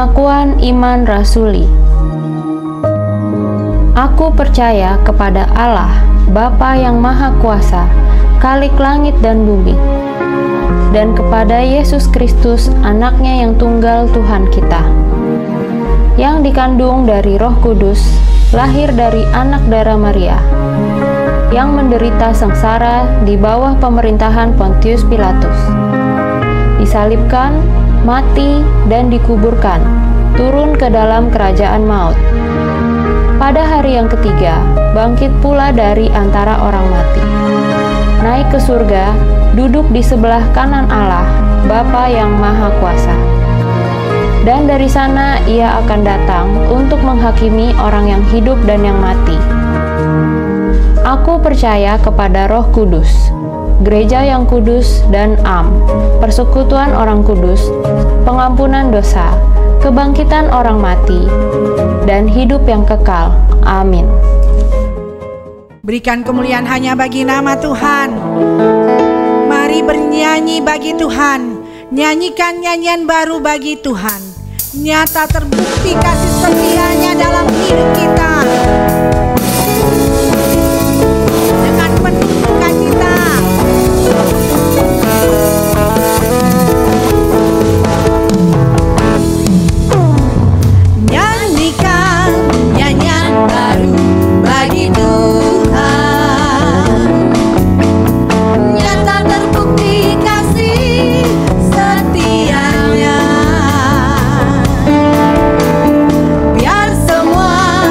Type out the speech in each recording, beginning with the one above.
Pengakuan iman rasuli. Aku percaya kepada Allah, Bapa yang Maha Kuasa, Khalik langit dan bumi, dan kepada Yesus Kristus, Anaknya yang tunggal Tuhan kita, yang dikandung dari Roh Kudus, lahir dari anak darah Maria, yang menderita sengsara di bawah pemerintahan Pontius Pilatus, disalibkan, mati, dan dikuburkan, turun ke dalam kerajaan maut. Pada hari yang ketiga, bangkit pula dari antara orang mati, naik ke surga, duduk di sebelah kanan Allah, Bapa yang Maha Kuasa. Dan dari sana Ia akan datang untuk menghakimi orang yang hidup dan yang mati. Aku percaya kepada Roh Kudus, Gereja yang kudus dan persekutuan orang kudus, pengampunan dosa, kebangkitan orang mati, dan hidup yang kekal. Amin. Berikan kemuliaan hanya bagi nama Tuhan. Mari bernyanyi bagi Tuhan. Nyanyikan nyanyian baru bagi Tuhan. Nyata terbukti kasih setia-Nya dalam hidup kita. Dengan penuh sukacita. Nyanyikan nyanyian baru bagi Tuhan. Nyata terbukti kasih setia-Nya. Biar semua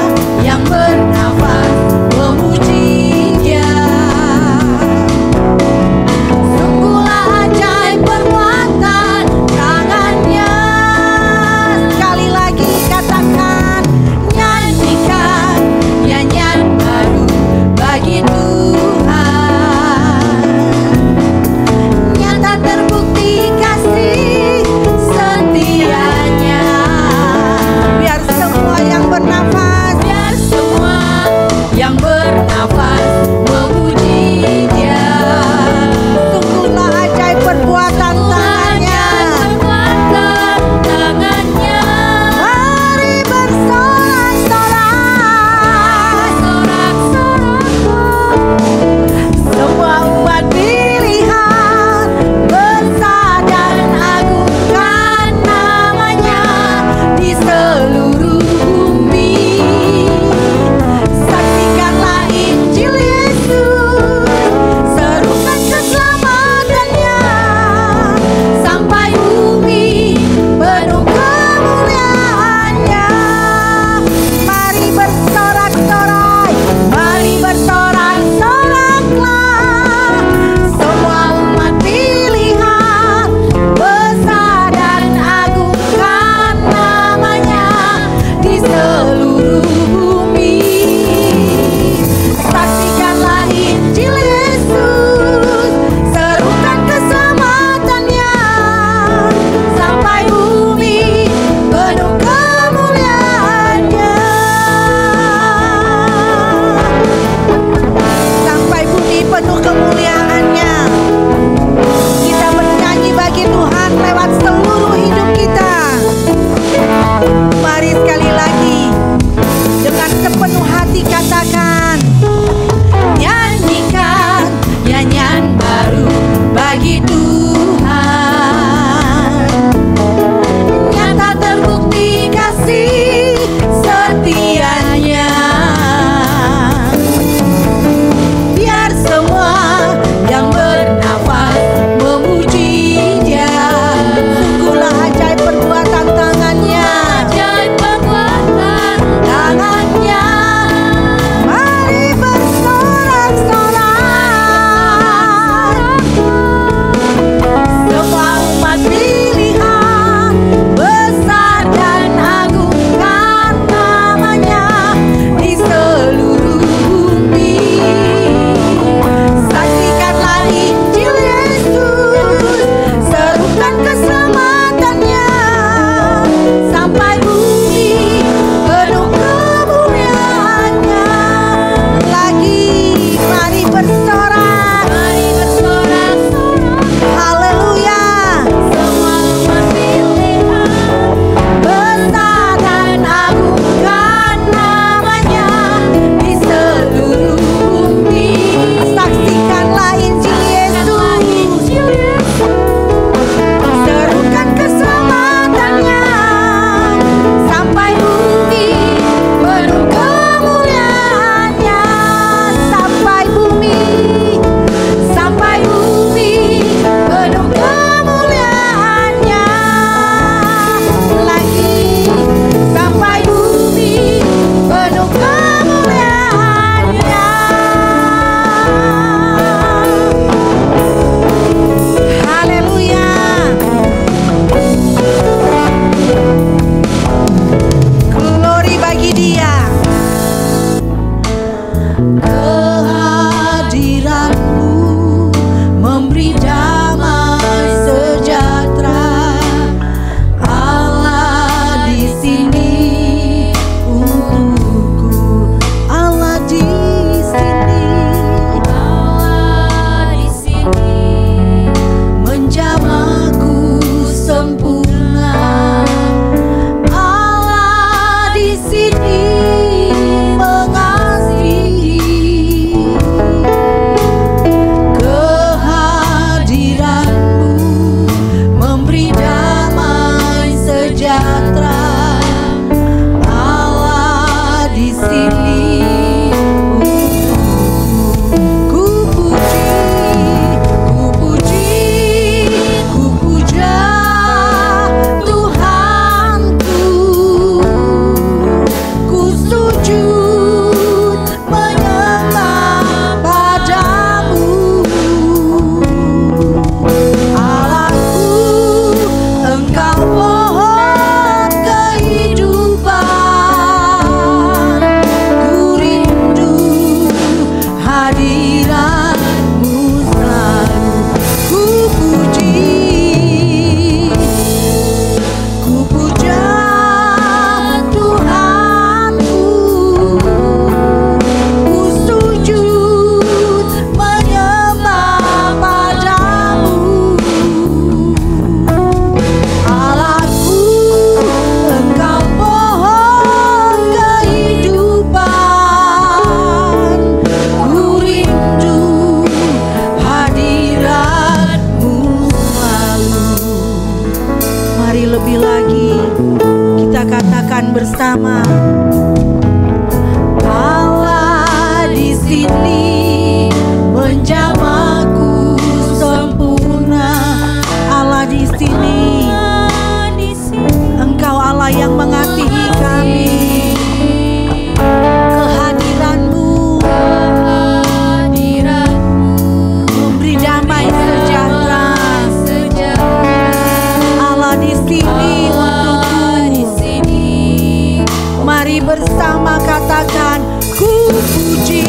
katakan ku puji,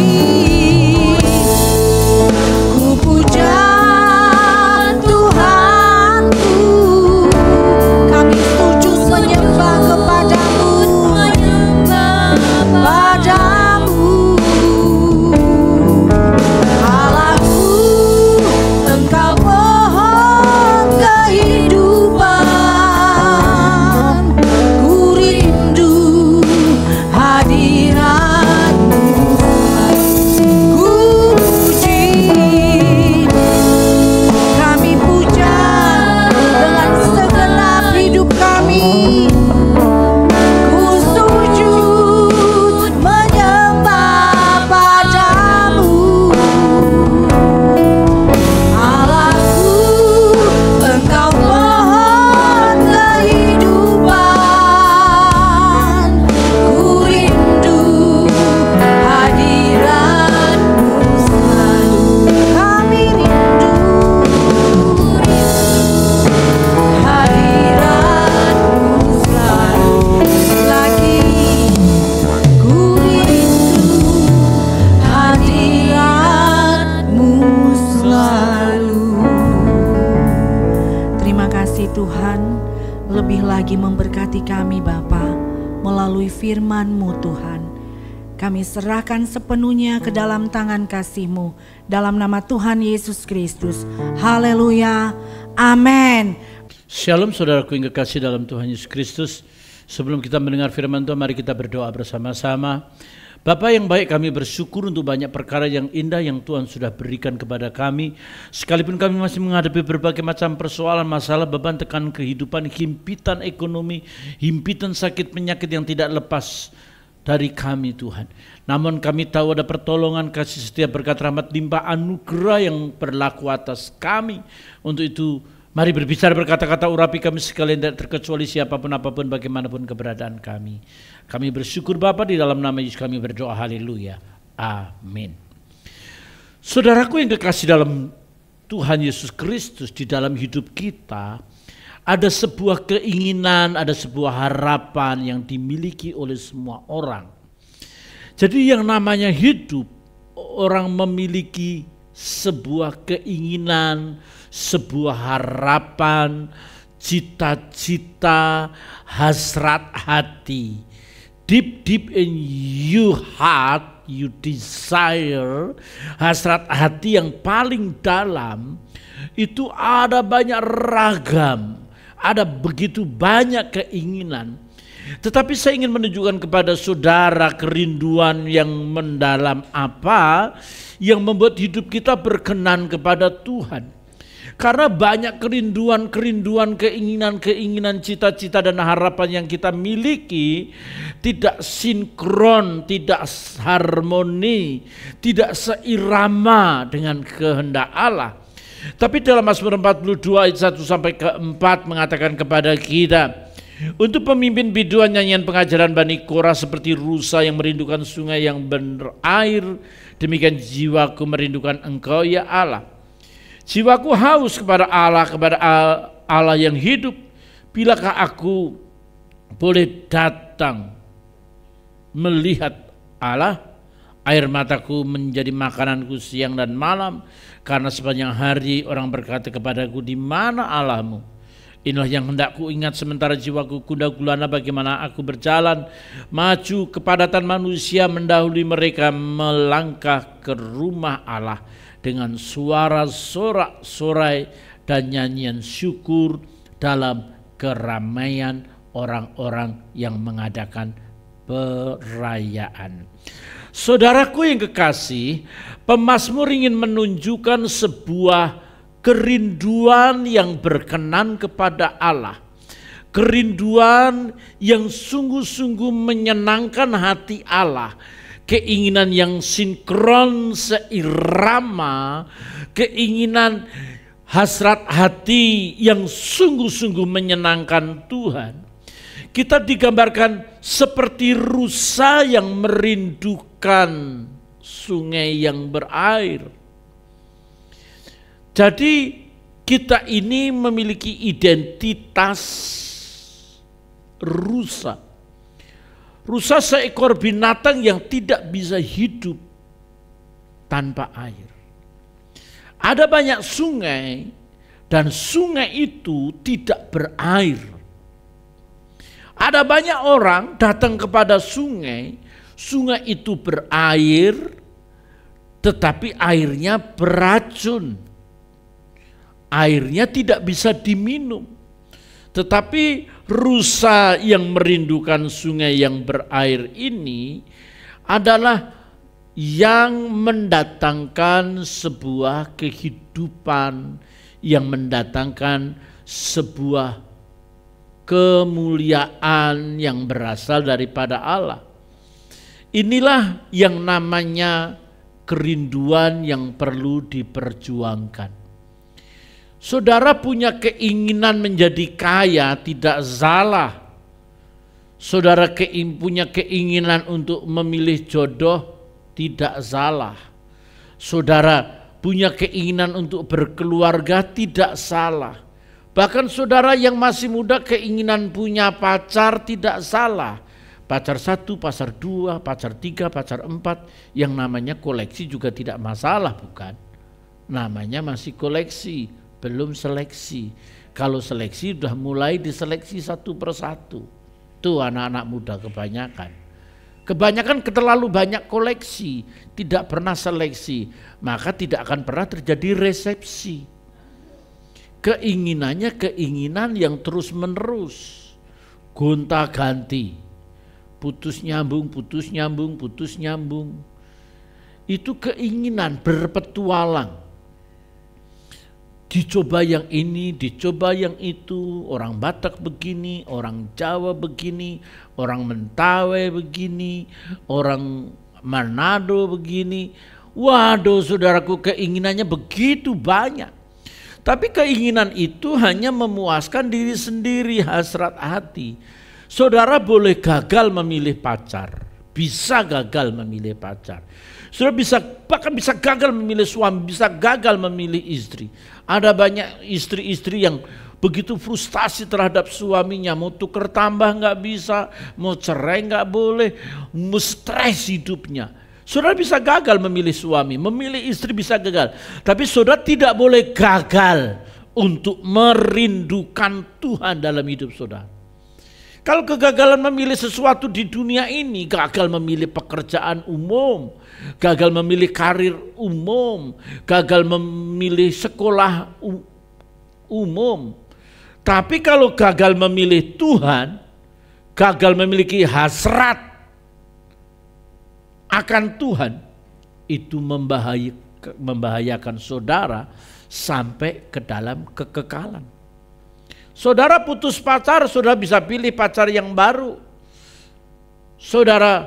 ku puja Tuhanku. Kami sujud menyembah kepadamu, padamu Allahku, Engkau pohon kehidupan. Ku rindu hadirat-Mu, ku puji, kami puja dengan segenap hidup kami. Ku sujud menyembah padamu Allahku, Engkau pohon kehidupan. Ku rindu hadirat-Mu selalu. Kami rindu hadirat-Mu selalu. Lagi ku rindu hadirat-Mu selalu. Terima kasih Tuhan, lebih lagi memberkati kami Bapa melalui firman-Mu Tuhan. Kami serahkan sepenuhnya ke dalam tangan kasih-Mu, dalam nama Tuhan Yesus Kristus. Haleluya, amin. Shalom saudaraku yang kekasih dalam Tuhan Yesus Kristus. Sebelum kita mendengar firman Tuhan, mari kita berdoa bersama-sama. Bapa yang baik, kami bersyukur untuk banyak perkara yang indah yang Tuhan sudah berikan kepada kami. Sekalipun kami masih menghadapi berbagai macam persoalan, masalah, beban, tekanan kehidupan, himpitan ekonomi, himpitan sakit penyakit yang tidak lepas dari kami Tuhan. Namun kami tahu ada pertolongan, kasih setia, berkat, rahmat, limpah, anugerah yang berlaku atas kami. Untuk itu mari berbicara, berkata-kata, urapi kami sekalian, tidak terkecuali siapapun, apapun, bagaimanapun keberadaan kami. Kami bersyukur Bapa, di dalam nama Yesus kami berdoa, haleluya, amin. Saudaraku yang kekasih dalam Tuhan Yesus Kristus, di dalam hidup kita ada sebuah keinginan, ada sebuah harapan yang dimiliki oleh semua orang. Jadi yang namanya hidup, orang memiliki sebuah keinginan, sebuah harapan, cita-cita, hasrat hati. Deep in your heart, you desire, hasrat hati yang paling dalam itu ada banyak ragam, ada begitu banyak keinginan. Tetapi saya ingin menunjukkan kepada saudara kerinduan yang mendalam apa yang membuat hidup kita berkenan kepada Tuhan. Karena banyak kerinduan, keinginan, cita-cita dan harapan yang kita miliki tidak sinkron, tidak harmoni, tidak seirama dengan kehendak Allah. Tapi dalam Mazmur 42 ayat 1 sampai ke 4 mengatakan kepada kita, untuk pemimpin biduan nyanyian pengajaran Bani Korah seperti rusa yang merindukan sungai yang berair, demikian jiwaku merindukan Engkau ya Allah. Jiwaku haus kepada Allah yang hidup. Bilakah aku boleh datang melihat Allah? Air mataku menjadi makananku siang dan malam, karena sepanjang hari orang berkata kepadaku, di mana Allahmu? Inilah yang hendak ku ingat sementara jiwaku gundah gulana, bagaimana aku berjalan maju kepadatan manusia, mendahului mereka melangkah ke rumah Allah dengan suara sorak-sorai dan nyanyian syukur dalam keramaian orang-orang yang mengadakan perayaan. Saudaraku yang kekasih, pemazmur ingin menunjukkan sebuah kerinduan yang berkenan kepada Allah. Kerinduan yang sungguh-sungguh menyenangkan hati Allah. Keinginan yang sinkron, seirama, keinginan hasrat hati yang sungguh-sungguh menyenangkan Tuhan. Kita digambarkan seperti rusa yang merindukan sungai yang berair. Jadi kita ini memiliki identitas rusa. Rusa seekor binatang yang tidak bisa hidup tanpa air. Ada banyak sungai dan sungai itu tidak berair. Ada banyak orang datang kepada sungai, sungai itu berair tetapi airnya beracun. Airnya tidak bisa diminum. Tetapi rusa yang merindukan sungai yang berair ini adalah yang mendatangkan sebuah kehidupan, yang mendatangkan sebuah kemuliaan yang berasal daripada Allah. Inilah yang namanya kerinduan yang perlu diperjuangkan. Saudara punya keinginan menjadi kaya, tidak salah. Saudara punya keinginan untuk memilih jodoh, tidak salah. Saudara punya keinginan untuk berkeluarga, tidak salah. Bahkan saudara yang masih muda keinginan punya pacar, tidak salah. Pacar 1, pacar 2, pacar 3, pacar 4, yang namanya koleksi juga tidak masalah, bukan? Namanya masih koleksi, belum seleksi. Kalau seleksi sudah mulai diseleksi satu persatu. Tuh anak-anak muda kebanyakan. Kebanyakan terlalu banyak koleksi, tidak pernah seleksi, maka tidak akan pernah terjadi resepsi. Keinginannya keinginan yang terus menerus, gonta ganti, putus nyambung, putus nyambung, putus nyambung. Itu keinginan berpetualang. Dicoba yang ini, dicoba yang itu, orang Batak begini, orang Jawa begini, orang Mentawai begini, orang Manado begini. Waduh saudaraku, keinginannya begitu banyak. Tapi keinginan itu hanya memuaskan diri sendiri, hasrat hati. Saudara boleh gagal memilih pacar, bisa gagal memilih pacar. Saudara bahkan bisa gagal memilih suami, bisa gagal memilih istri. Ada banyak istri-istri yang begitu frustasi terhadap suaminya, mau tuker tambah nggak bisa, mau cerai nggak boleh, mau stres hidupnya. Saudara bisa gagal memilih suami, memilih istri bisa gagal. Tapi saudara tidak boleh gagal untuk merindukan Tuhan dalam hidup saudara. Kalau kegagalan memilih sesuatu di dunia ini, gagal memilih pekerjaan umum, gagal memilih karir umum, gagal memilih sekolah umum. Tapi kalau gagal memilih Tuhan, gagal memiliki hasrat akan Tuhan, itu membahayakan saudara sampai ke dalam kekekalan. Saudara putus pacar, saudara bisa pilih pacar yang baru. Saudara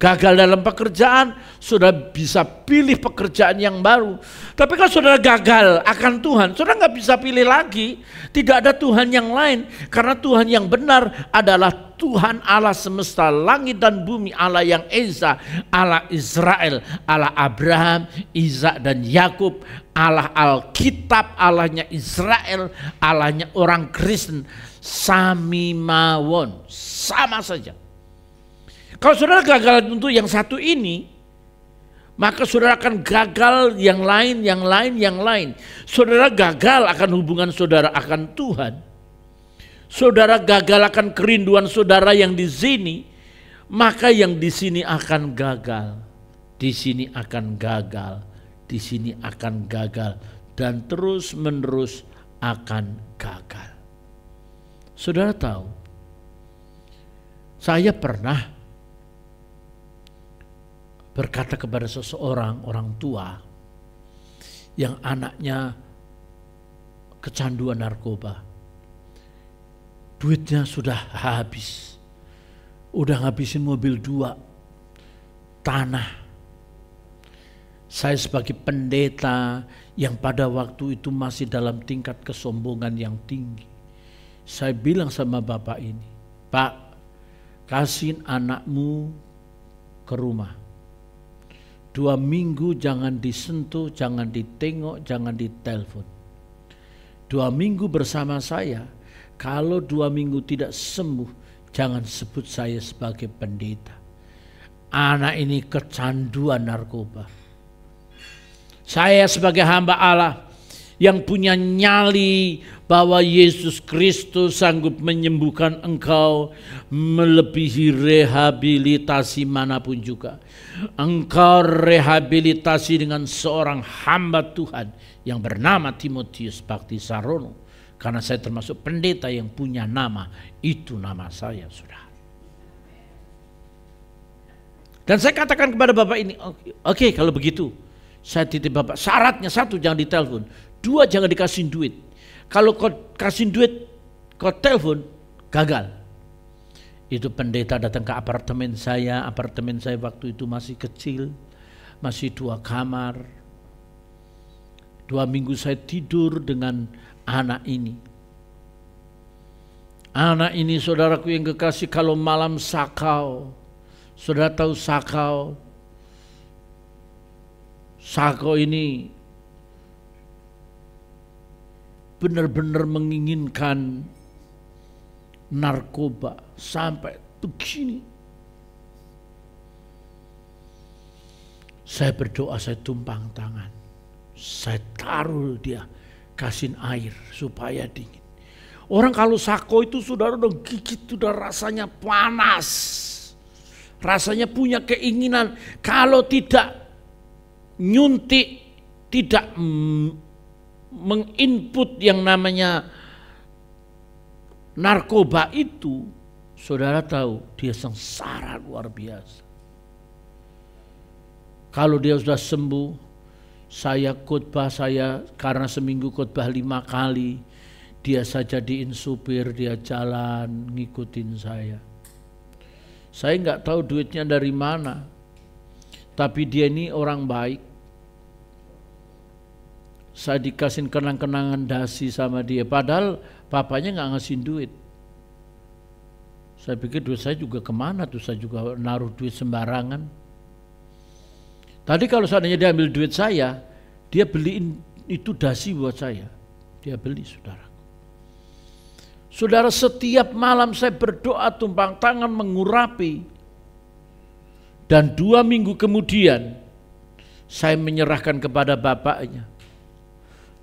gagal dalam pekerjaan, saudara bisa pilih pekerjaan yang baru. Tapi kalau saudara gagal akan Tuhan, saudara nggak bisa pilih lagi. Tidak ada Tuhan yang lain, karena Tuhan yang benar adalah Tuhan Allah semesta langit dan bumi, Allah yang Esa, Allah Israel, Allah Abraham, Ishak dan Yakub, Allah Alkitab, Allahnya Israel, Allahnya orang Kristen, sami mawon, sama saja. Kalau saudara gagal untuk yang satu ini, maka saudara akan gagal yang lain, yang lain, yang lain. Saudara gagal akan hubungan saudara akan Tuhan. Saudara gagal akan kerinduan saudara yang di sini, maka yang di sini akan gagal. Di sini akan gagal, di sini akan gagal, dan terus menerus akan gagal. Saudara tahu, saya pernah berkata kepada seseorang orang tua yang anaknya kecanduan narkoba. Duitnya sudah habis, udah ngabisin mobil 2, tanah. Saya sebagai pendeta yang pada waktu itu masih dalam tingkat kesombongan yang tinggi, saya bilang sama bapak ini, Pak, kasihin anakmu ke rumah. 2 minggu jangan disentuh, jangan ditengok, jangan ditelepon. 2 minggu bersama saya. Kalau 2 minggu tidak sembuh, Jangan sebut saya sebagai pendeta. Anak ini kecanduan narkoba. Saya sebagai hamba Allah yang punya nyali bahwa Yesus Kristus sanggup menyembuhkan engkau melebihi rehabilitasi manapun juga. Engkau rehabilitasi dengan seorang hamba Tuhan yang bernama Timotius Bakti Sarono. Karena saya termasuk pendeta yang punya nama, itu nama saya, saudara. Dan saya katakan kepada Bapak ini, oke, kalau begitu saya titip Bapak, syaratnya satu, jangan ditelepon. Dua, jangan dikasih duit. Kalau kau kasih duit, kau telepon, gagal. Itu pendeta datang ke apartemen saya waktu itu masih kecil, masih 2 kamar. 2 minggu saya tidur dengan anak ini. Anak ini, saudaraku yang kekasih, kalau malam sakau. Saudara tahu sakau? Sakau ini benar-benar menginginkan narkoba sampai begini. Saya berdoa, saya tumpang tangan. Saya taruh dia, kasih air supaya dingin. Orang kalau sako itu saudara udah gigit, udah rasanya panas. Rasanya punya keinginan, kalau tidak nyuntik, tidak menginput yang namanya narkoba itu, saudara tahu dia sengsara luar biasa. Kalau dia sudah sembuh, saya khotbah, karena seminggu khotbah 5 kali, dia saja jadiin supir, dia jalan ngikutin saya. Saya nggak tahu duitnya dari mana, tapi dia ini orang baik. Saya dikasih kenang-kenangan dasi sama dia, padahal papanya nggak ngasih duit. Saya pikir duit saya juga kemana tuh, saya juga naruh duit sembarangan. Tadi kalau seandainya dia ambil duit saya, dia beliin itu dasi buat saya. Dia beli, saudara. Saudara, setiap malam saya berdoa tumpang tangan mengurapi. Dan 2 minggu kemudian saya menyerahkan kepada bapaknya.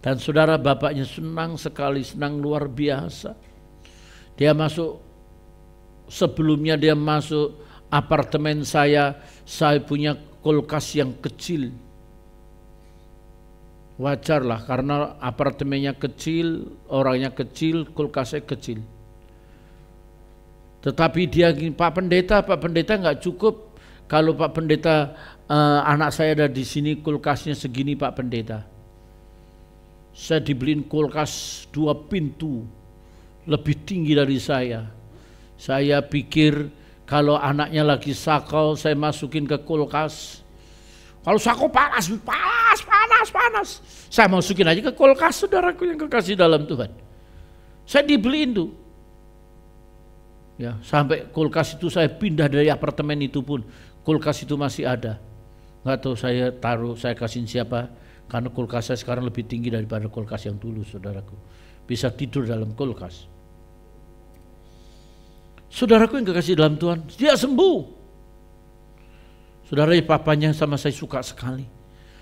Dan saudara, bapaknya senang sekali, senang luar biasa. Dia masuk, sebelumnya dia masuk apartemen saya punya kulkas yang kecil. Wajar lah, karena apartemennya kecil, orangnya kecil, kulkasnya kecil. Tetapi dia gini, Pak Pendeta nggak cukup kalau Pak Pendeta anak saya ada di sini, kulkasnya segini Pak Pendeta. Saya dibeliin kulkas 2 pintu, lebih tinggi dari saya. Saya pikir kalau anaknya lagi sakau, saya masukin ke kulkas. Kalau sakau panas. Saya masukin aja ke kulkas, saudaraku yang kekasih dalam Tuhan. Saya dibeliin tuh. Ya, sampai kulkas itu saya pindah dari apartemen itu pun, kulkas itu masih ada. Nggak tahu saya taruh, saya kasihin siapa, karena kulkas saya sekarang lebih tinggi daripada kulkas yang dulu, saudaraku. Bisa tidur dalam kulkas. Saudaraku yang kekasih dalam Tuhan, dia sembuh. Saudara, papanya sama saya suka sekali.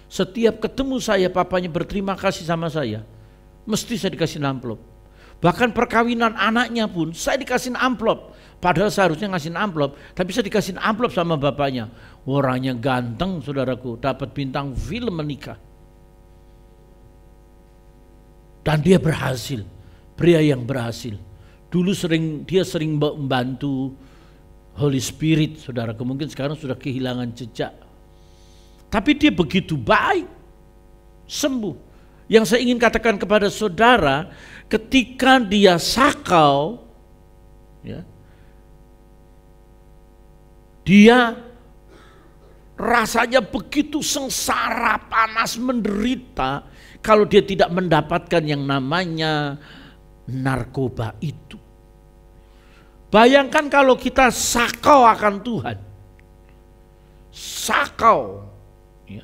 Setiap ketemu saya, papanya berterima kasih sama saya. Mesti saya dikasih amplop. Bahkan perkawinan anaknya pun saya dikasih amplop. Padahal seharusnya ngasih amplop, tapi saya dikasih amplop sama bapaknya. Orangnya ganteng, saudaraku, dapat bintang film menikah. Dan dia berhasil, pria yang berhasil. Dulu dia sering membantu Holy Spirit, saudaraku. Mungkin sekarang sudah kehilangan jejak. Tapi dia begitu baik, sembuh. Yang saya ingin katakan kepada saudara, ketika dia sakau, ya, dia rasanya begitu sengsara, panas, menderita kalau dia tidak mendapatkan yang namanya narkoba itu. Bayangkan kalau kita sakau akan Tuhan, sakau ya,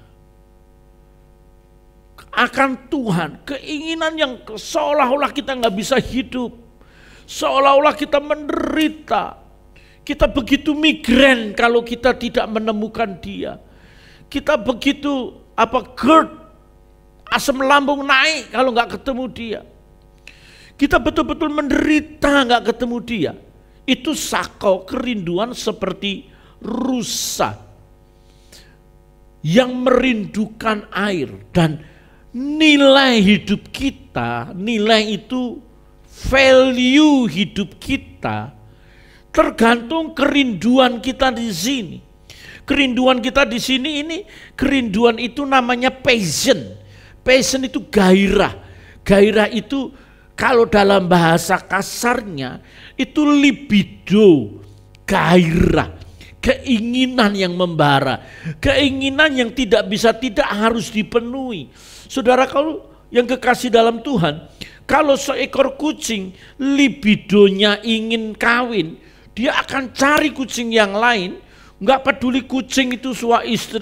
akan Tuhan, keinginan yang seolah-olah kita nggak bisa hidup, seolah-olah kita menderita, Kita begitu migren kalau kita tidak menemukan dia. Kita begitu GERD, asam lambung naik kalau nggak ketemu dia. Kita betul-betul menderita nggak ketemu dia. Itu sakau, kerinduan seperti rusa yang merindukan air. Dan nilai hidup kita, nilai itu value hidup kita tergantung kerinduan kita di sini. Kerinduan kita di sini ini, kerinduan itu namanya passion. Passion itu gairah. Gairah itu kalau dalam bahasa kasarnya itu libido, gairah, keinginan yang membara, keinginan yang tidak bisa tidak harus dipenuhi. Saudara kalau yang kekasih dalam Tuhan, kalau seekor kucing libidonya ingin kawin, dia akan cari kucing yang lain. Nggak peduli kucing itu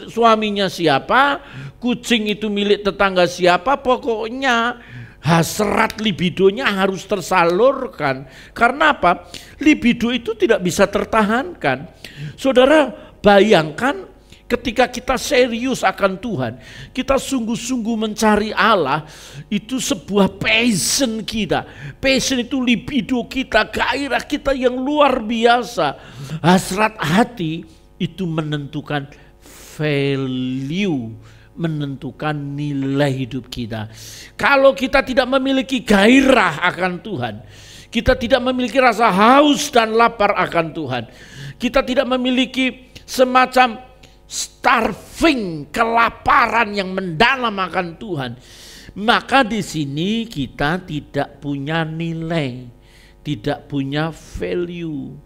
suaminya siapa, kucing itu milik tetangga siapa, pokoknya hasrat libidonya harus tersalurkan. Karena apa? Libido itu tidak bisa tertahankan. Saudara bayangkan ketika kita serius akan Tuhan, kita sungguh-sungguh mencari Allah, itu sebuah passion kita. Passion itu libido kita, gairah kita yang luar biasa. Hasrat hati itu menentukan value, menentukan nilai hidup kita. Kalau kita tidak memiliki gairah akan Tuhan, kita tidak memiliki rasa haus dan lapar akan Tuhan, kita tidak memiliki semacam starving, kelaparan yang mendalam akan Tuhan, maka di sini kita tidak punya nilai, tidak punya value.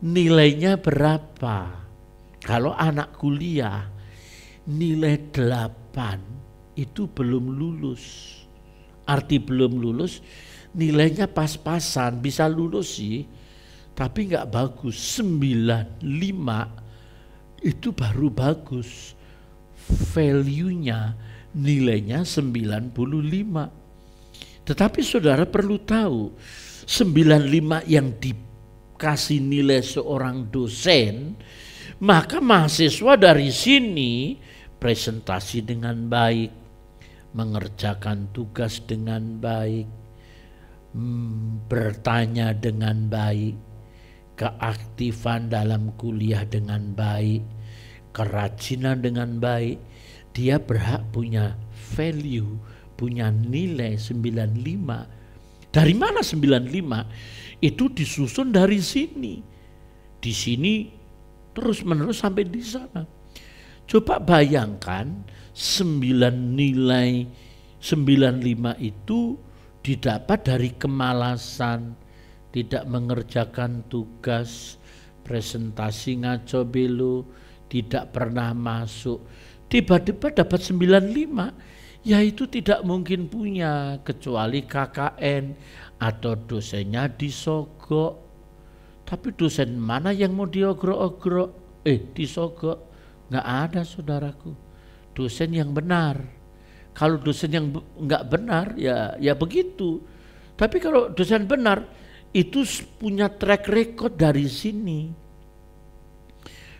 Nilainya berapa? Kalau anak kuliah nilai 8 itu belum lulus. Arti belum lulus, nilainya pas-pasan, bisa lulus sih, tapi nggak bagus. 95 itu baru bagus. Value-nya, nilainya 95. Tetapi saudara perlu tahu, 95 yang dikasih nilai seorang dosen, maka mahasiswa dari sini presentasi dengan baik, mengerjakan tugas dengan baik, bertanya dengan baik, keaktifan dalam kuliah dengan baik, kerajinan dengan baik, dia berhak punya value, punya nilai 95. Dari mana 95? Itu disusun dari sini. Di sini terus menerus sampai di sana. Coba bayangkan 95 itu didapat dari kemalasan, tidak mengerjakan tugas, presentasi ngaco belo, tidak pernah masuk. Tiba-tiba dapat 95, ya itu tidak mungkin punya kecuali KKN atau dosennya disogok. Tapi dosen mana yang mau diogrok-ogrok? Disogok? Nggak ada saudaraku. Dosen yang benar. Kalau dosen yang nggak benar ya begitu. Tapi kalau dosen benar itu punya track record dari sini.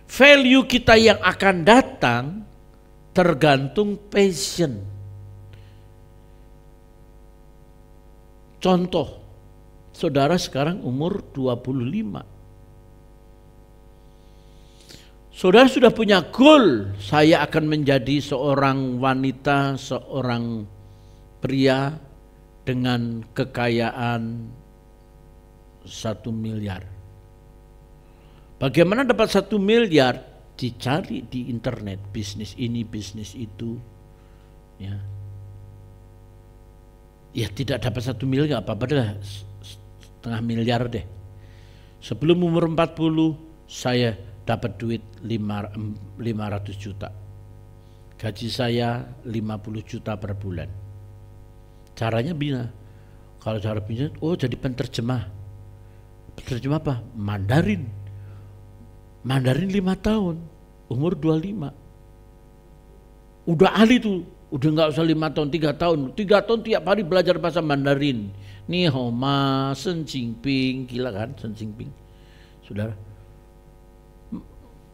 Value kita yang akan datang tergantung passion. Contoh, saudara sekarang umur 25. Saudara sudah punya goal, saya akan menjadi seorang wanita, seorang pria dengan kekayaan 1 miliar. Bagaimana dapat 1 miliar? Dicari di internet, bisnis ini, bisnis itu. Ya tidak dapat 1 miliar, gak apa-apa deh, 0,5 miliar deh. Sebelum umur 40 saya dapat duit 500 juta. Gaji saya 50 juta per bulan. Caranya bisa. Kalau cara bisnis, jadi penterjemah. Penterjemah apa? Mandarin. Mandarin 5 tahun, umur 25. Udah ahli tuh, udah nggak usah 5 tahun, 3 tahun. 3 tahun tiap hari belajar bahasa Mandarin. Ni hao ma, Shen Jinping, gila kan Shen Jinping. Saudara,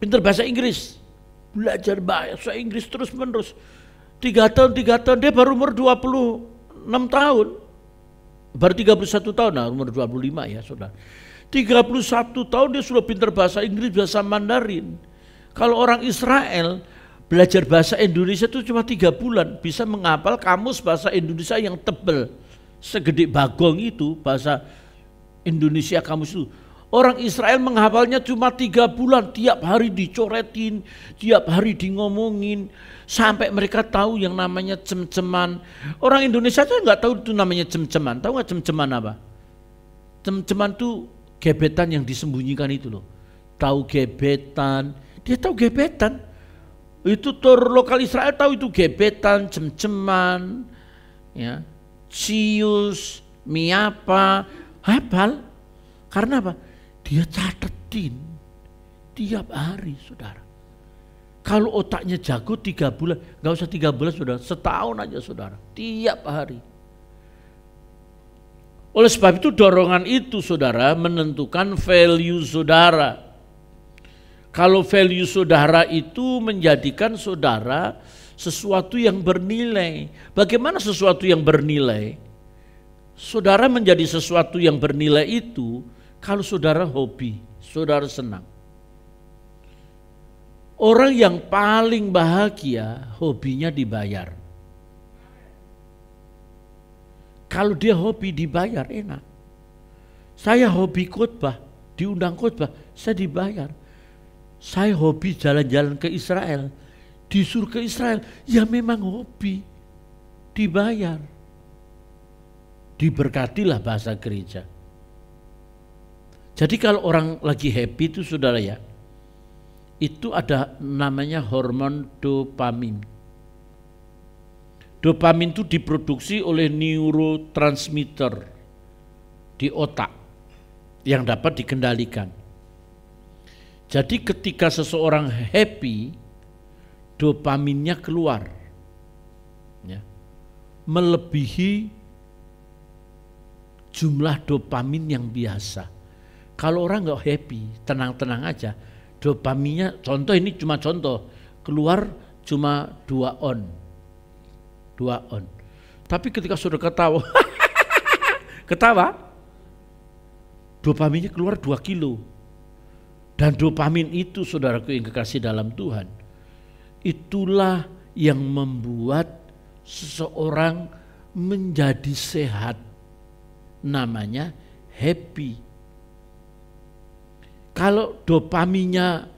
pinter bahasa Inggris, belajar bahasa Inggris terus menerus. 3 tahun, dia baru umur 26 tahun. Baru 31 tahun, nah umur 25 ya saudara. 31 tahun dia sudah pinter bahasa Inggris, bahasa Mandarin. Kalau orang Israel belajar bahasa Indonesia itu cuma 3 bulan, bisa menghafal kamus bahasa Indonesia yang tebal. Segede bagong itu bahasa Indonesia kamus itu. Orang Israel menghafalnya cuma 3 bulan, tiap hari dicoretin, tiap hari di ngomongin, sampai mereka tahu yang namanya cem-ceman. Orang Indonesia tuh nggak tahu itu namanya cem-ceman. Tahu nggak cem-ceman apa? Cem-ceman tuh gebetan yang disembunyikan itu loh. Tahu gebetan, dia tahu gebetan. Itu tor lokal Israel tahu itu gebetan, cem-ceman, ya, cius, miapa, hafal. Karena apa? Dia catetin tiap hari, saudara. Kalau otaknya jago 3 bulan, nggak usah 3 bulan saudara, setahun aja saudara, tiap hari. Oleh sebab itu dorongan itu saudara menentukan value saudara. Kalau value saudara itu menjadikan saudara sesuatu yang bernilai. Bagaimana sesuatu yang bernilai? Saudara menjadi sesuatu yang bernilai itu kalau saudara hobi, saudara senang. Orang yang paling bahagia hobinya dibayar. Kalau dia hobi dibayar enak. Saya hobi khotbah, diundang khotbah, saya dibayar. Saya hobi jalan-jalan ke Israel, disuruh ke Israel, ya memang hobi, dibayar. Diberkatilah bahasa gereja. Jadi kalau orang lagi happy itu saudara ya, itu ada namanya hormon dopamin. Dopamin itu diproduksi oleh neurotransmitter di otak yang dapat dikendalikan. Jadi ketika seseorang happy, dopaminnya keluar, ya, melebihi jumlah dopamin yang biasa. Kalau orang nggak happy, tenang-tenang aja, dopaminnya, contoh ini cuma contoh, keluar cuma 2 on. Tapi ketika sudah ketawa, dopaminnya keluar 2 kilo. Dan dopamin itu saudaraku yang kekasih dalam Tuhan, itulah yang membuat seseorang menjadi sehat, namanya happy. Kalau dopaminnya,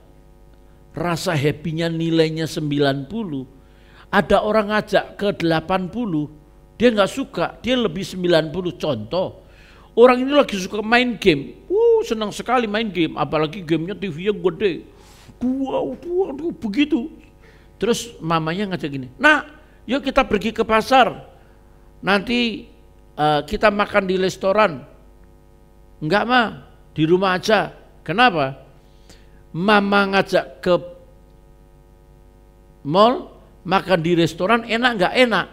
rasa happy-nya nilainya 90, ada orang ngajak ke 80, dia nggak suka, dia lebih 90. Contoh, orang ini lagi suka main game, senang sekali main game, apalagi gamenya TV-nya gede, begitu. Terus mamanya ngajak gini, nah yuk kita pergi ke pasar, nanti kita makan di restoran. Enggak mah, di rumah aja. Kenapa? Mama ngajak ke mall, makan di restoran, enak nggak enak?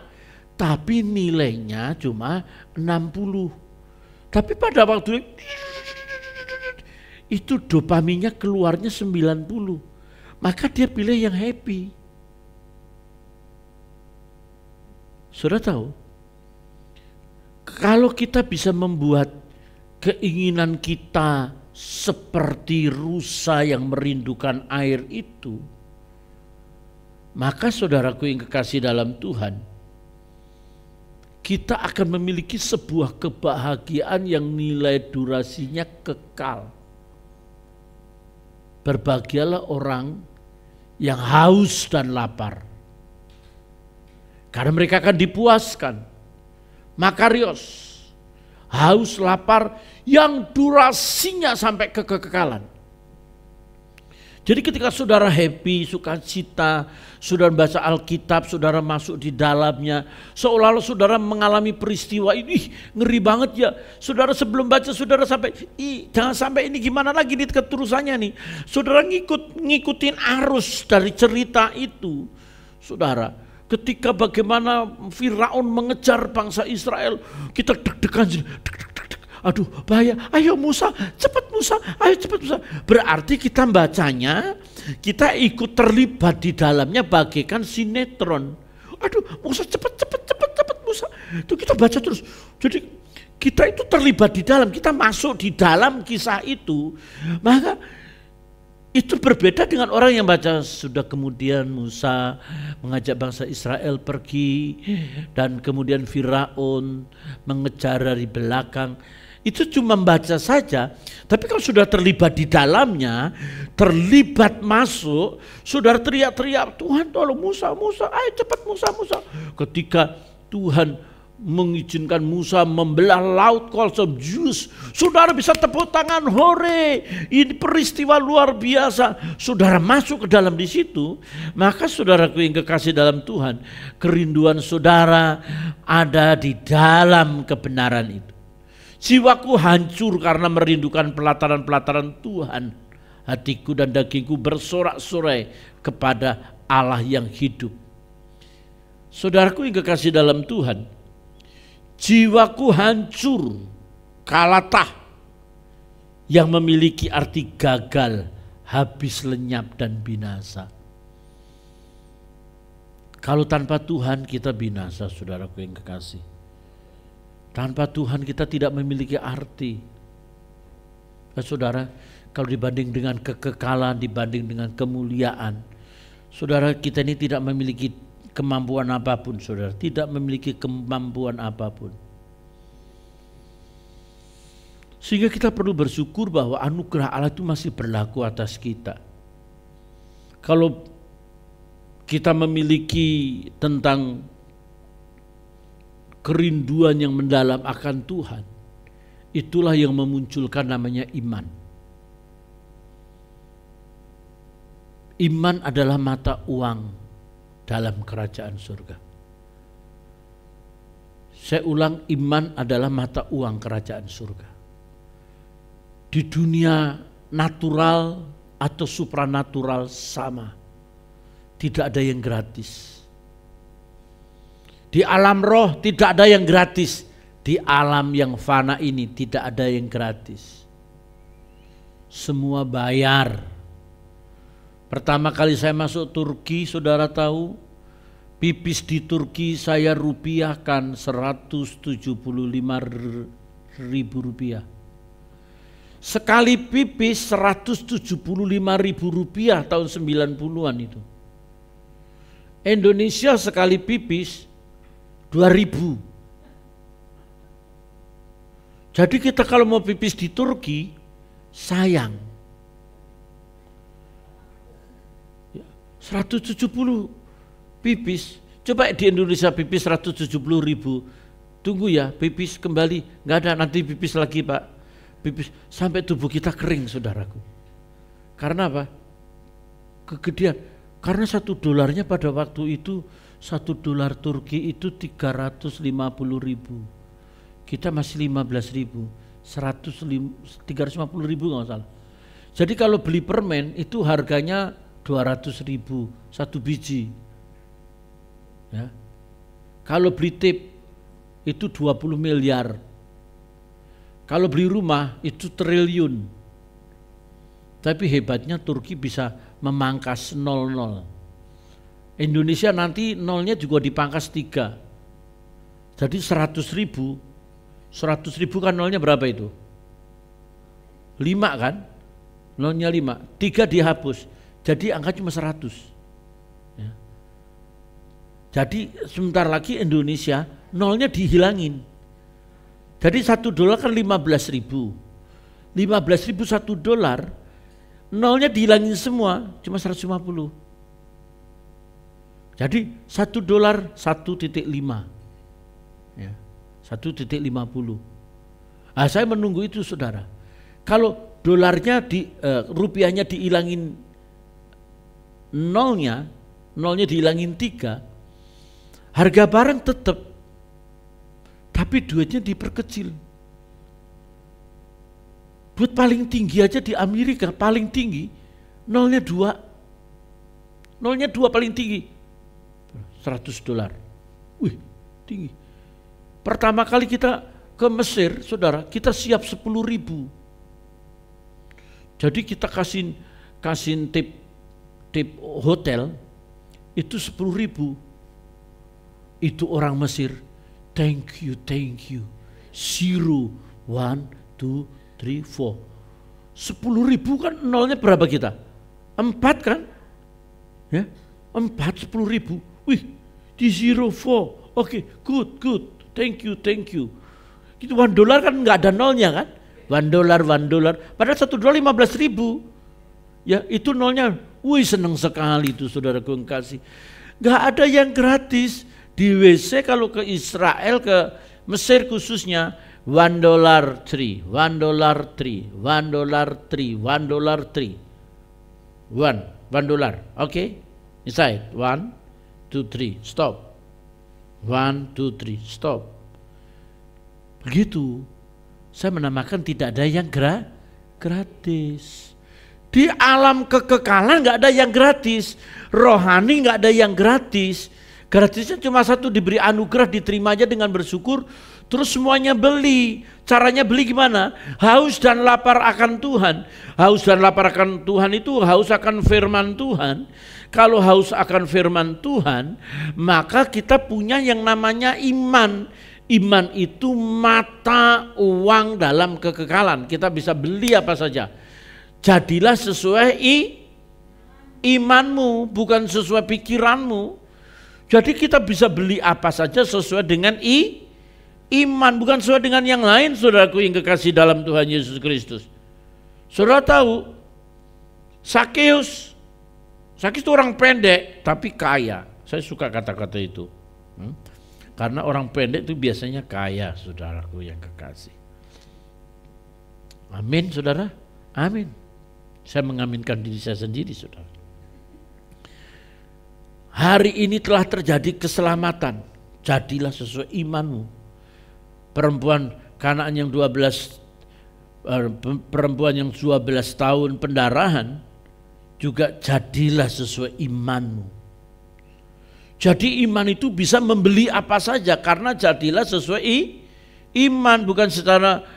Tapi nilainya cuma 60. Tapi pada waktu itu dopaminnya keluarnya 90. Maka dia pilih yang happy. Sudah tahu? Kalau kita bisa membuat keinginan kita seperti rusa yang merindukan air itu, maka saudaraku yang kekasih dalam Tuhan, kita akan memiliki sebuah kebahagiaan yang nilai durasinya kekal. Berbahagialah orang yang haus dan lapar, karena mereka akan dipuaskan. Makarios, haus lapar yang durasinya sampai kekekalan. Jadi ketika saudara happy, sukacita, saudara baca Alkitab, saudara masuk di dalamnya, seolah-olah saudara mengalami peristiwa ini, ngeri banget ya. Saudara sebelum baca, saudara sampai, jangan sampai ini gimana lagi nih keterusannya nih. Saudara ngikutin arus dari cerita itu. Saudara, ketika bagaimana Firaun mengejar bangsa Israel, kita deg-degan, Aduh bahaya, ayo Musa, cepat Musa, ayo cepat Musa. Berarti kita bacanya, kita ikut terlibat di dalamnya bagaikan sinetron. Aduh Musa cepat Musa. Itu kita baca terus. Jadi kita itu terlibat di dalam, kita masuk di dalam kisah itu. Maka itu berbeda dengan orang yang baca, sudah kemudian Musa mengajak bangsa Israel pergi dan kemudian Firaun mengejar dari belakang. Itu cuma membaca saja, tapi kalau sudah terlibat di dalamnya, terlibat masuk, saudara teriak-teriak, Tuhan tolong Musa, ayo cepat Musa. Ketika Tuhan mengizinkan Musa membelah laut Kolsom Jus, saudara bisa tepuk tangan, hore, ini peristiwa luar biasa. Saudara masuk ke dalam di situ, maka saudaraku yang kekasih dalam Tuhan, kerinduan saudara ada di dalam kebenaran itu. Jiwaku hancur karena merindukan pelataran-pelataran Tuhan. Hatiku dan dagingku bersorak-sorai kepada Allah yang hidup. Saudaraku yang kekasih dalam Tuhan, jiwaku hancur, kalatah, yang memiliki arti gagal, habis lenyap dan binasa. Kalau tanpa Tuhan kita binasa, saudaraku yang kekasih. Tanpa Tuhan kita tidak memiliki arti. Saudara, kalau dibanding dengan kekekalan, dibanding dengan kemuliaan, saudara, kita ini tidak memiliki kemampuan apapun, saudara. Tidak memiliki kemampuan apapun. Sehingga kita perlu bersyukur bahwa anugerah Allah itu masih berlaku atas kita. Kalau kita memiliki tentang kerinduan yang mendalam akan Tuhan, itulah yang memunculkan namanya iman. Iman adalah mata uang dalam kerajaan surga. Saya ulang, iman adalah mata uang kerajaan surga. Di dunia natural atau supranatural sama, tidak ada yang gratis. Di alam roh tidak ada yang gratis. Di alam yang fana ini tidak ada yang gratis. Semua bayar. Pertama kali saya masuk Turki, saudara tahu, pipis di Turki saya rupiahkan 175.000 rupiah. Sekali pipis 175.000 rupiah tahun 90-an itu. Indonesia sekali pipis 2.000. Jadi kita kalau mau pipis di Turki, sayang. 170 pipis. Coba di Indonesia pipis 170.000. Tunggu ya, pipis kembali. Nggak ada, nanti pipis lagi Pak. Pipis sampai tubuh kita kering, saudaraku. Karena apa? Kegedean. Karena $1 pada waktu itu, $1 Turki itu 350.000. Kita masih 15.000, 350.000 nggak salah. Jadi kalau beli permen itu harganya 200.000 satu biji. Ya. Kalau beli tip itu 20 miliar. Kalau beli rumah itu triliun. Tapi hebatnya Turki bisa memangkas 00. Indonesia nanti nolnya juga dipangkas 3. Jadi 100.000 kan nolnya berapa itu? 5 kan? Nolnya 5, 3 dihapus. Jadi angka cuma 100. Ya. Jadi sebentar lagi Indonesia nolnya dihilangin. Jadi $1 kan 15.000. 15.000 $1, nolnya dihilangin semua, cuma 150. Jadi $1 1.5. Ya, 1.50. Nah, saya menunggu itu, saudara. Kalau dolarnya rupiahnya dihilangin nolnya dihilangin 3, harga barang tetap, tapi duitnya diperkecil. Duit paling tinggi aja di Amerika, paling tinggi, nolnya 2. Nolnya 2 paling tinggi. $100. Wih, tinggi. Pertama kali kita ke Mesir, saudara, kita siap 10.000. Jadi kita kasih tip hotel itu 10.000. Itu orang Mesir, thank you. 0, 1, 2, 3, 4. 10.000 kan nolnya berapa kita? 4 kan? Ya, 4, 10.000. Wih, di 0, 4. Oke, good. Thank you. Itu $1 kan nggak ada nolnya kan? $1. Padahal $1 15.000. Ya, itu nolnya. Wih, senang sekali itu saudaraku yang kasih. Nggak ada yang gratis. Di WC kalau ke Israel, ke Mesir khususnya, $1, $3, $1, $3, $1, $1. Oke? Inside. 1, 2, 3, stop. 1, 2, 3, stop. Begitu. Saya menamakan tidak ada yang gratis. Di alam kekekalan nggak ada yang gratis. Rohani nggak ada yang gratis. Gratisnya cuma satu, diberi anugerah, diterima aja dengan bersyukur, terus semuanya beli. Caranya beli gimana? Haus dan lapar akan Tuhan. Haus dan lapar akan Tuhan itu haus akan firman Tuhan. Kalau haus akan firman Tuhan, maka kita punya yang namanya iman. Iman itu mata uang dalam kekekalan. Kita bisa beli apa saja. Jadilah sesuai imanmu, bukan sesuai pikiranmu. Jadi kita bisa beli apa saja sesuai dengan iman, bukan sesuai dengan yang lain, saudaraku yang kekasih dalam Tuhan Yesus Kristus. Saudara tahu, Sakeus itu orang pendek tapi kaya. Saya suka kata-kata itu. Karena orang pendek itu biasanya kaya, saudaraku yang kekasih. Amin, saudara. Amin. Saya mengaminkan diri saya sendiri, saudara. Hari ini telah terjadi keselamatan. Jadilah sesuai imanmu. Perempuan Kanaan yang 12 tahun pendarahan juga jadilah sesuai imanmu. Jadi iman itu bisa membeli apa saja karena jadilah sesuai iman, bukan secara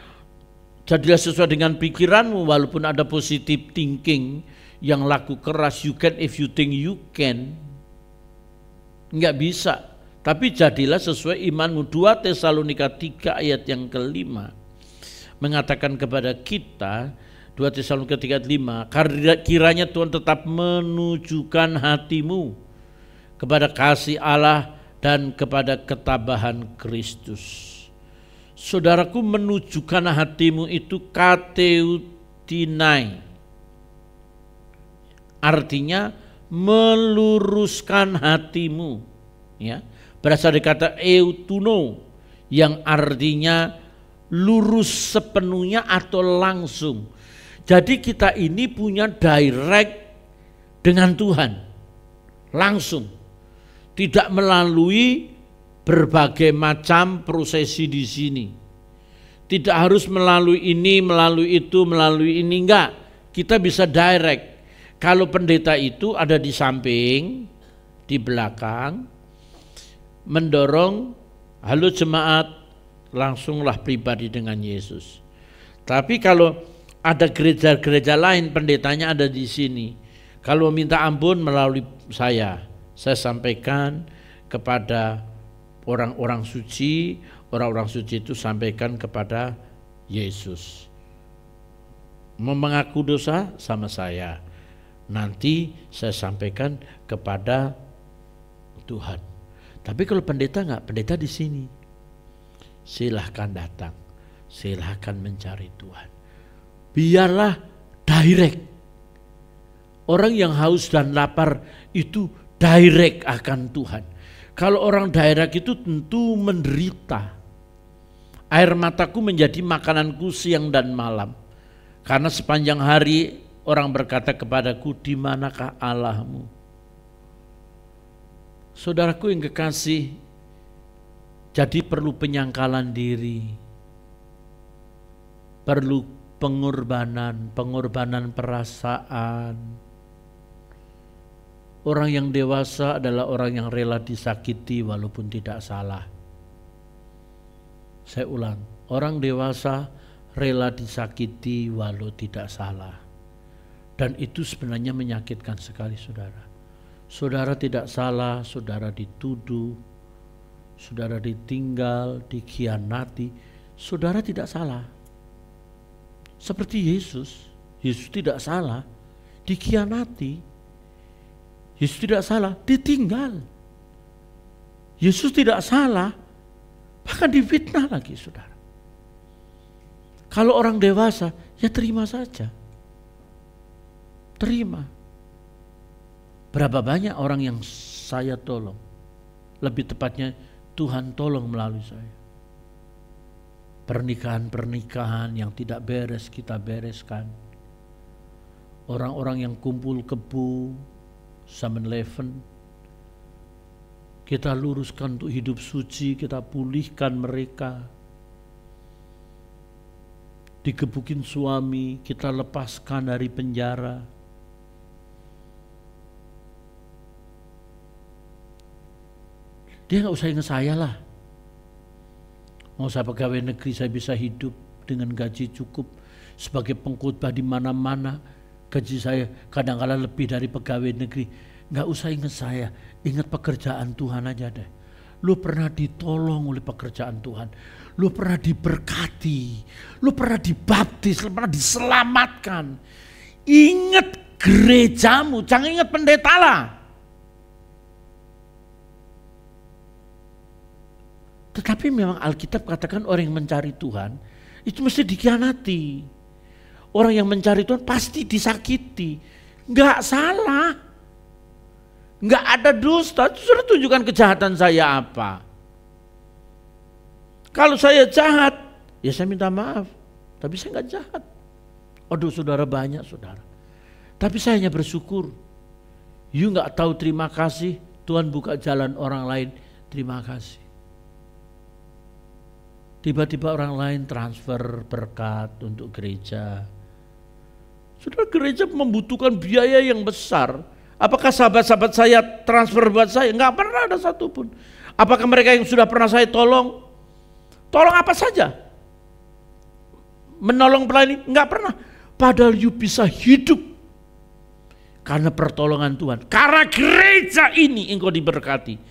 jadilah sesuai dengan pikiranmu. Walaupun ada positive thinking yang laku keras, you can if you think you can. Enggak bisa, tapi jadilah sesuai imanmu. 2 Tesalonika 3 ayat yang ke-5 mengatakan kepada kita, 2 Tesalonika 3:5, kiranya Tuhan tetap menunjukkan hatimu kepada kasih Allah dan kepada ketabahan Kristus. Saudaraku, menunjukkan hatimu itu kateutinai, artinya meluruskan hatimu, ya, berasal dari kata eutuno yang artinya lurus sepenuhnya atau langsung. Jadi kita ini punya direct dengan Tuhan, langsung, tidak melalui berbagai macam prosesi di sini. Tidak harus melalui ini, melalui itu, melalui ini, enggak. Kita bisa direct. Kalau pendeta itu ada di samping, di belakang, mendorong, halo jemaat, langsunglah pribadi dengan Yesus. Tapi kalau ada gereja-gereja lain, pendetanya ada di sini. Kalau minta ampun melalui saya sampaikan kepada orang-orang suci itu sampaikan kepada Yesus. Mau mengaku dosa sama saya. Nanti saya sampaikan kepada Tuhan. Tapi kalau pendeta enggak, pendeta di sini. Silahkan datang, silahkan mencari Tuhan. Biarlah direct. Orang yang haus dan lapar itu direct akan Tuhan. Kalau orang direct itu tentu menderita. Air mataku menjadi makananku siang dan malam. Karena sepanjang hari orang berkata kepadaku, di manakah Allahmu? Saudaraku yang kekasih, jadi perlu penyangkalan diri, perlu pengorbanan perasaan. Orang yang dewasa adalah orang yang rela disakiti walaupun tidak salah. Saya ulang, Orang dewasa rela disakiti walau tidak salah. Dan itu sebenarnya menyakitkan sekali, saudara. Saudara tidak salah, saudara dituduh, saudara ditinggal, dikhianati, saudara tidak salah. Seperti Yesus tidak salah, dikhianati. Yesus tidak salah, ditinggal. Yesus tidak salah, bahkan difitnah lagi, saudara. Kalau orang dewasa, ya terima saja. Terima. Berapa banyak orang yang saya tolong, lebih tepatnya Tuhan tolong melalui saya. Pernikahan-pernikahan yang tidak beres kita bereskan. Orang-orang yang kumpul kebo 7-Eleven, kita luruskan untuk hidup suci, kita pulihkan mereka. Digebukin suami, kita lepaskan dari penjara. Dia gak usah ingat saya lah. Mau saya pegawai negeri, saya bisa hidup dengan gaji cukup. Sebagai pengkhotbah di mana-mana, gaji saya kadang-kadang lebih dari pegawai negeri. Gak usah ingat saya, ingat pekerjaan Tuhan aja deh. Lu pernah ditolong oleh pekerjaan Tuhan. Lu pernah diberkati. Lu pernah dibaptis, lu pernah diselamatkan. Ingat gerejamu, jangan ingat pendeta lah. Tetapi memang Alkitab katakan orang yang mencari Tuhan itu mesti dikhianati. Orang yang mencari Tuhan pasti disakiti. Enggak salah. Enggak ada dusta. Sudah tunjukkan kejahatan saya apa. Kalau saya jahat, ya saya minta maaf. Tapi saya enggak jahat. Aduh, saudara, banyak saudara. Tapi saya hanya bersyukur. You enggak tahu terima kasih, Tuhan buka jalan orang lain, terima kasih. Tiba-tiba orang lain transfer berkat untuk gereja. Saudara, gereja membutuhkan biaya yang besar. Apakah sahabat-sahabat saya transfer buat saya? Enggak pernah ada satupun. Apakah mereka yang sudah pernah saya tolong? Tolong apa saja? Menolong pelayani? Enggak pernah. Padahal you bisa hidup karena pertolongan Tuhan. Karena gereja ini engkau diberkati.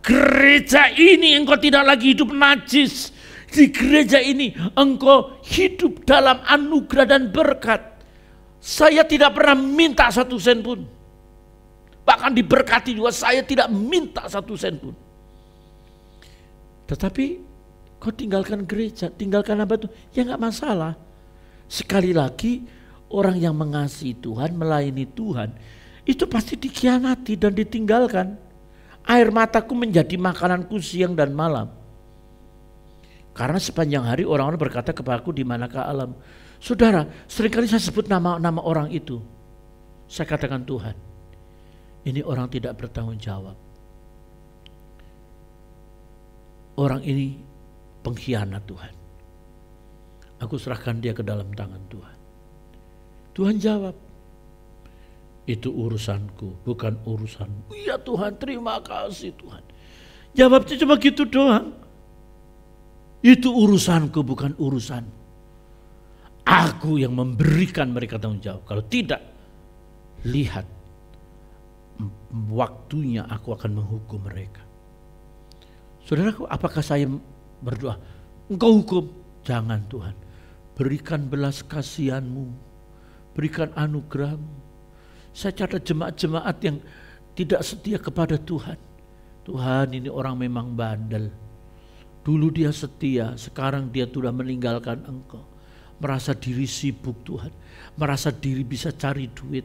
Gereja ini engkau tidak lagi hidup najis. Di gereja ini engkau hidup dalam anugerah dan berkat. Saya tidak pernah minta 1 sen pun. Bahkan diberkati juga saya tidak minta 1 sen pun. Tetapi kau tinggalkan gereja, tinggalkan apa itu? Ya enggak masalah. Sekali lagi, orang yang mengasihi Tuhan, melayani Tuhan, itu pasti dikhianati dan ditinggalkan. Air mataku menjadi makananku siang dan malam. Karena sepanjang hari orang-orang berkata kepadaku, di manakah alam? Saudara, seringkali saya sebut nama-nama orang itu. Saya katakan, Tuhan, ini orang tidak bertanggung jawab. Orang ini pengkhianat Tuhan. Aku serahkan dia ke dalam tangan Tuhan. Tuhan jawab, itu urusanku, bukan urusanmu. Iya Tuhan, terima kasih Tuhan. Jawabnya cuma gitu doang. Itu urusanku, bukan urusan. Aku yang memberikan mereka tanggung jawab. Kalau tidak, lihat, waktunya aku akan menghukum mereka. Saudaraku, apakah saya berdoa, engkau hukum? Jangan Tuhan. Berikan belas kasihanmu, berikan anugerahmu. Saya catat jemaat-jemaat yang tidak setia kepada Tuhan. Tuhan, ini orang memang bandel. Dulu dia setia, sekarang dia sudah meninggalkan engkau. Merasa diri sibuk Tuhan. Merasa diri bisa cari duit.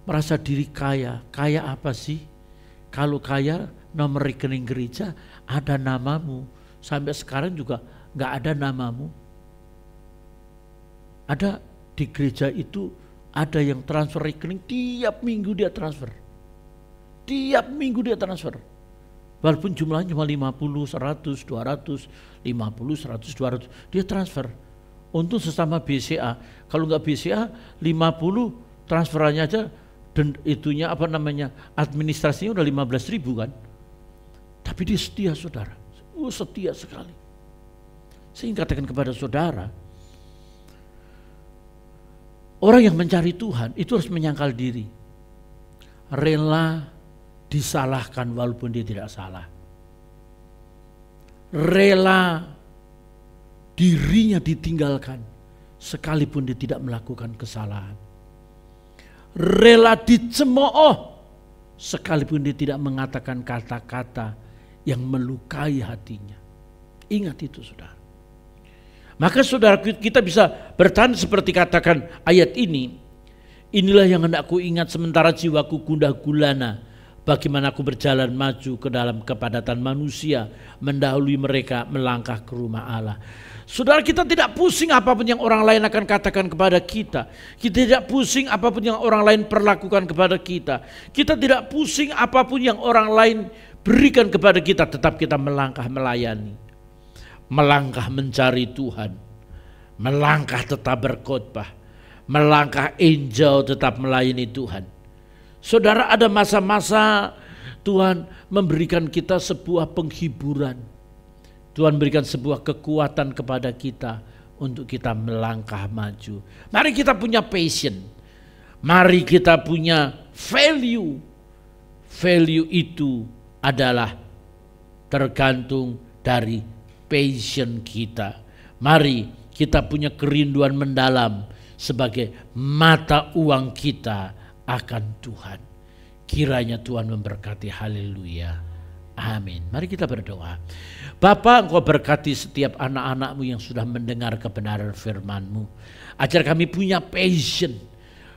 Merasa diri kaya. Kaya apa sih? Kalau kaya, nomor rekening gereja ada namamu. Sampai sekarang juga gak ada namamu. Ada di gereja itu, ada yang transfer rekening, tiap minggu dia transfer. Tiap minggu dia transfer. Walaupun jumlahnya cuma 50, 100, 200, 50, 100, 200, dia transfer. Untuk sesama BCA, kalau nggak BCA 50 transferannya aja, dan itunya apa namanya, administrasinya udah 15.000 kan. Tapi dia setia saudara, setia sekali. Saya ingin katakan kepada saudara, orang yang mencari Tuhan itu harus menyangkal diri, rela disalahkan walaupun dia tidak salah, rela dirinya ditinggalkan sekalipun dia tidak melakukan kesalahan, rela dicemooh sekalipun dia tidak mengatakan kata-kata yang melukai hatinya. Ingat itu saudara. Maka saudara, kita bisa bertahan seperti katakan ayat ini. Inilah yang hendak ku ingat sementara jiwaku gundah gulana. Bagaimana aku berjalan maju ke dalam kepadatan manusia, mendahului mereka melangkah ke rumah Allah. Saudara, kita tidak pusing apapun yang orang lain akan katakan kepada kita. Kita tidak pusing apapun yang orang lain perlakukan kepada kita. Kita tidak pusing apapun yang orang lain berikan kepada kita. Tetap kita melangkah melayani, melangkah mencari Tuhan, melangkah tetap berkhotbah, melangkah enjoy tetap melayani Tuhan. Saudara, ada masa-masa Tuhan memberikan kita sebuah penghiburan. Tuhan berikan sebuah kekuatan kepada kita untuk kita melangkah maju. Mari kita punya passion. Mari kita punya value. Value itu adalah tergantung dari passion kita. Mari kita punya kerinduan mendalam sebagai mata uang kita akan Tuhan. Kiranya Tuhan memberkati. Haleluya. Amin. Mari kita berdoa. Bapa, Engkau berkati setiap anak-anak-Mu yang sudah mendengar kebenaran firman-Mu. Ajar kami punya passion.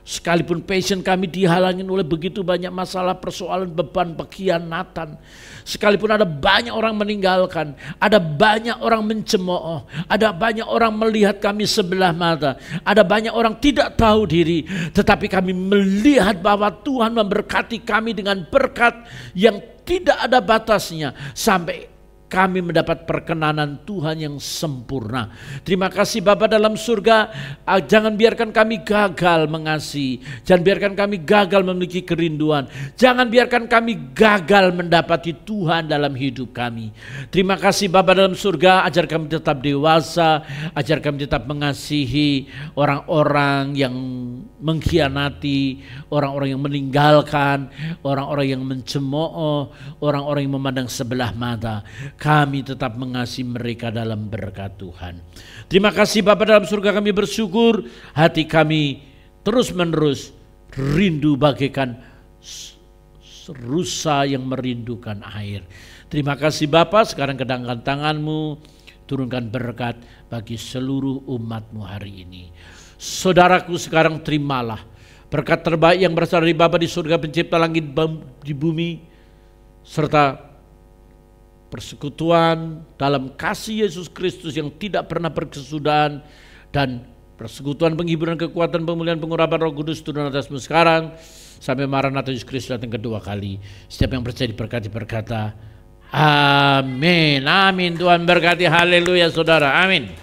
Sekalipun passion kami dihalangin oleh begitu banyak masalah, persoalan, beban, pengkhianatan. Sekalipun ada banyak orang meninggalkan, ada banyak orang mencemooh, ada banyak orang melihat kami sebelah mata, ada banyak orang tidak tahu diri. Tetapi kami melihat bahwa Tuhan memberkati kami dengan berkat yang tidak ada batasnya sampai kami mendapat perkenanan Tuhan yang sempurna. Terima kasih Bapa dalam surga. Jangan biarkan kami gagal mengasihi. Jangan biarkan kami gagal memiliki kerinduan. Jangan biarkan kami gagal mendapati Tuhan dalam hidup kami. Terima kasih Bapa dalam surga. Ajar kami tetap dewasa. Ajar kami tetap mengasihi orang-orang yang mengkhianati, orang-orang yang meninggalkan, orang-orang yang mencemooh, orang-orang yang memandang sebelah mata. Kami tetap mengasihi mereka dalam berkat Tuhan. Terima kasih Bapa dalam surga, kami bersyukur. Hati kami terus menerus rindu bagaikan rusa yang merindukan air. Terima kasih Bapa, sekarang kedangkan tangan-Mu, turunkan berkat bagi seluruh umat-Mu hari ini. Saudaraku, sekarang terimalah berkat terbaik yang berasal dari Bapa di surga, pencipta langit di bumi, serta persekutuan dalam kasih Yesus Kristus yang tidak pernah berkesudahan, dan persekutuan penghiburan, kekuatan, pemulihan, pengurapan Roh Kudus turun atasmu sekarang sampai Maranatha Yesus Kristus datang kedua kali. Setiap yang percaya diberkati berkata amin. Amin. Tuhan berkati. Haleluya saudara. Amin.